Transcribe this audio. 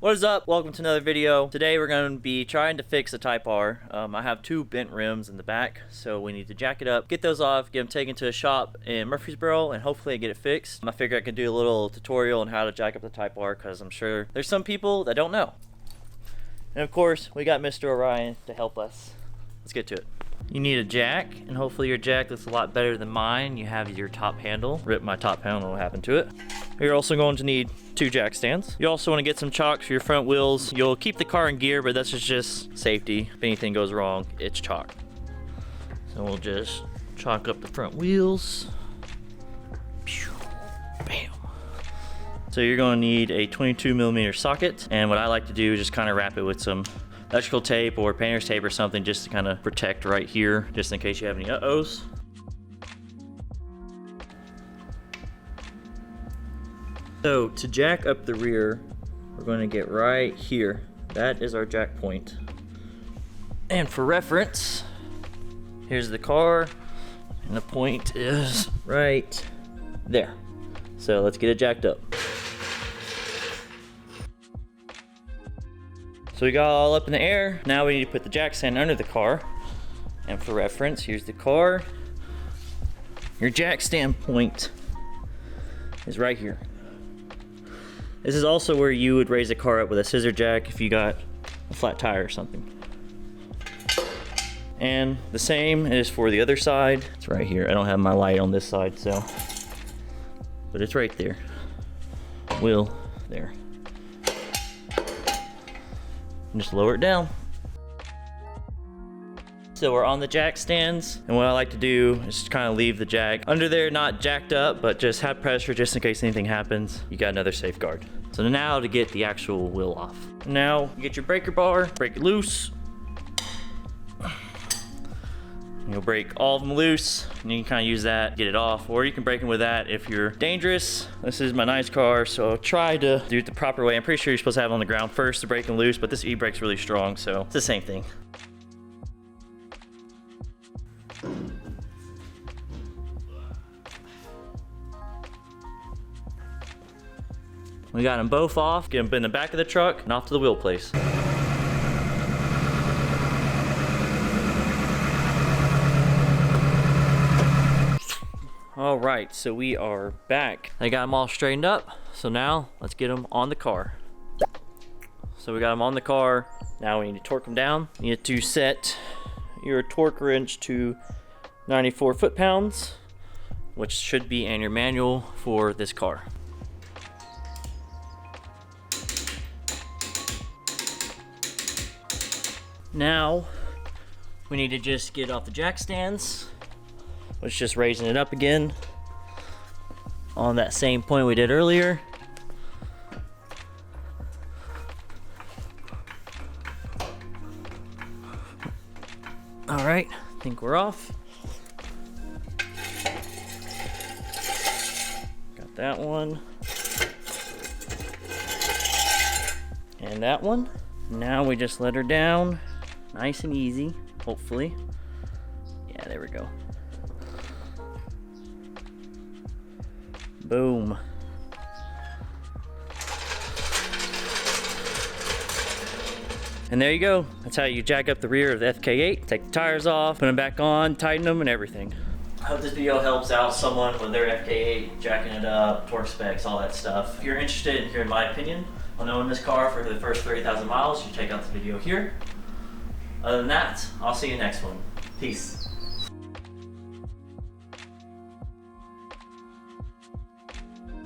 What is up? Welcome to another video. Today we're going to be trying to fix a Type R. I have two bent rims in the back, so we need to jack it up, get those off, get them taken to a shop in Murfreesboro, and hopefully get it fixed. I figure I could do a little tutorial on how to jack up the Type R because I'm sure there's some people that don't know. And of course, we got Mr. Orion to help us. Let's get to it. You need a jack, and hopefully your jack looks a lot better than mine. You have your top handle. Rip my top handle, what happened to it. You're also going to need two jack stands. You also want to get some chocks for your front wheels. You'll keep the car in gear, but that's just safety. If anything goes wrong, it's chalk. So we'll just chalk up the front wheels. Bam. So you're going to need a 22mm socket, and what I like to do is just kind of wrap it with some electrical tape or painter's tape or something just to kind of protect right here, just in case you have any uh-ohs. So to jack up the rear, we're going to get right here. That is our jack point. And for reference, here's the car, and the point is right there. So let's get it jacked up. So we got it all up in the air. Now we need to put the jack stand under the car. And for reference, here's the car. Your jack stand point is right here. This is also where you would raise the car up with a scissor jack if you got a flat tire or something. And the same is for the other side. It's right here. I don't have my light on this side, so, but it's right there. Wheel there. And just lower it down. So we're on the jack stands, and what I like to do is just kind of leave the jack under there, not jacked up, but just have pressure just in case anything happens. You got another safeguard. So now to get the actual wheel off. Now you get your breaker bar, break it loose. You'll break all of them loose, and you can kind of use that, get it off, or you can break them with that if you're dangerous. This is my nice car, so try to do it the proper way. I'm pretty sure you're supposed to have it on the ground first to break them loose, but this e-brake's really strong, so it's the same thing. We got them both off, get them in the back of the truck, and off to the wheel place. All right, so we are back. I got them all straightened up, so now let's get them on the car. So we got them on the car. Now we need to torque them down. You need to set your torque wrench to 94 foot-pounds, which should be in your manual for this car. Now we need to just get off the jack stands. It's just raising it up again on that same point we did earlier. All right, I think we're off. Got that one. And that one. Now we just let her down, nice and easy, hopefully. Yeah, there we go. Boom. And there you go. That's how you jack up the rear of the FK8. Take the tires off, put them back on, tighten them, and everything. I hope this video helps out someone with their FK8, jacking it up, torque specs, all that stuff. If you're interested in hearing my opinion on owning this car for the first 30,000 miles, you check out the video here. Other than that, I'll see you next one. Peace.